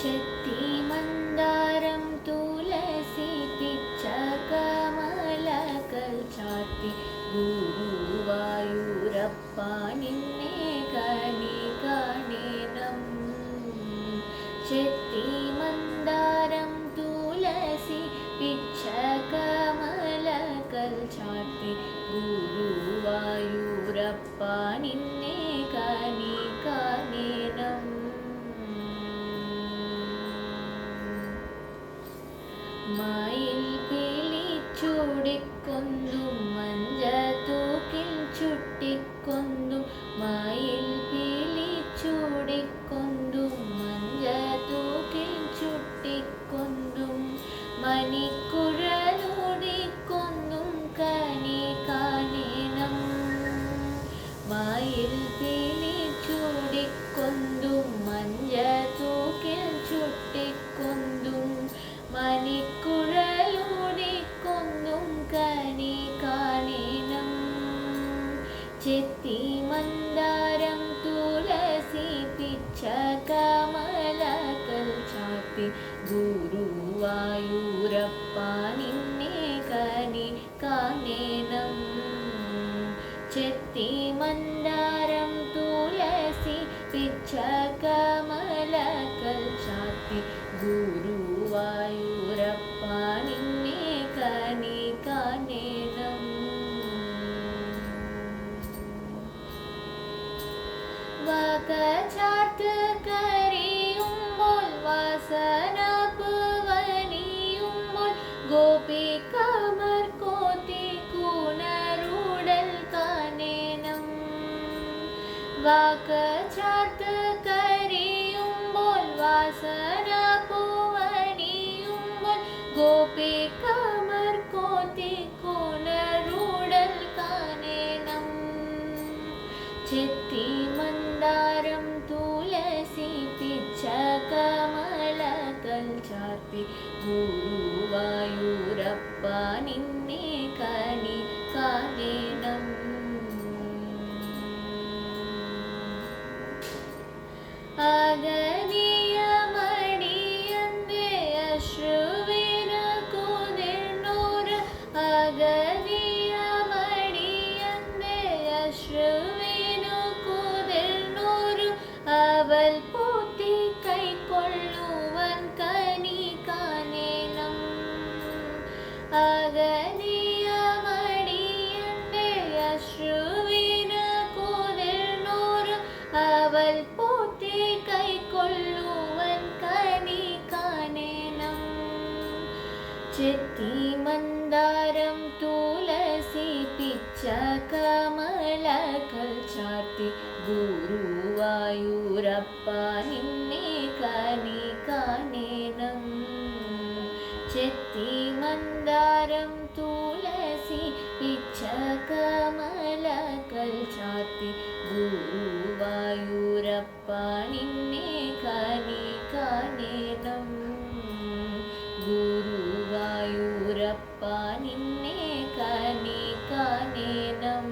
ചെത്തി മന്ദാരം തുളസി പിച്ച കമലകൾ ചാത്തി ഗുരുവായൂരപ്പ നിന്നെ കണി കാണണം. ചെത്തി മന്ദാരം തുളസി പിച്ച കമലകൾ ചാത്തി ഗുരുവായൂരപ്പ നിന്നെ കണി കാണണം. മയിൽ പിളിച്ചൂടിക്കൊന്തും മഞ്ചതൂക്കിൽ ചുട്ടിക്കൊന്തും മയിൽ പിളിച്ചൂടിക്കൊന്തും മഞ്ചതൂക്കിൽ ചുട്ടിക്കൊന്തും മണിക്കുഴലൂടിക്കൊന്തും കണി കാണണം. മയിൽ പിളിച്ചൂടിക്കൊന്തും മഞ്ചതൂക്കിൽ ചുട്ടിക്കൊന്തും മണിക്കുഴലൂടിക്കൊന്തും കണി കാണണം. ചെത്തി മന്ദാരം തുളസി പിച്ച കമലകൾ ചാത്തി ഗുരുവായൂരപ്പ നിന്നെ കണി കാണണം. ചെത്തി മന്ദാരം തുളസി പിച്ച കമലകൾ ചാത്തി ഗുരുവായൂരപ്പ നിന്നെ കണി കാണണം. വകചാർത്ത് കരയുമ്പോൾ വാസന പവനിയുമ്പോൾ ഗോപികമാർ കോത്തി കുണറുടൽ കാണണം. വകചാർത്ത് കരയുമ്പോൾ വാസന പവനിയുമ്പോൾ ഗോപികമാർ കോത്തി കുണറുടൽ കാണണം. ചെത്തി മന്ദാരം തുളസി പിച്ച കമലകൾ ചാത്തി ഗുരുവായൂരപ്പ നിന്നെ കണി കാണണം. അഗതിയ മടിയന്റെ അശ്രുവിന് കുതിർന്നോര് അഗതിയ മടിയന്റെ അശ്രുവിനു കുതിർന്നോരു അവൽ പൂത്തി കൈക്കൊള്ളുവൻ കണി കാണണം. അഗതിയ മടിയന്റെ അശ്രുവിന് കുതിർന്നോരു അവൽ പൂത്തി കൈക്കൊള്ളുവൻ കണി കാണണം. ചെത്തി മന്ദാരം തുളസി പിച്ച കമലകൾ ചാത്തി ഗുരുവായൂരപ്പ നിന്നെ കണി കാണണം. ചെത്തി മന്ദാരം തുളസി പിച്ച കമലകൾ ചാത്തി ഗുരുവായൂരപ്പ നിന്നെ കണി കാണണം. ഗുരുവായൂരപ്പ നിന്നെ കണി കാണണം.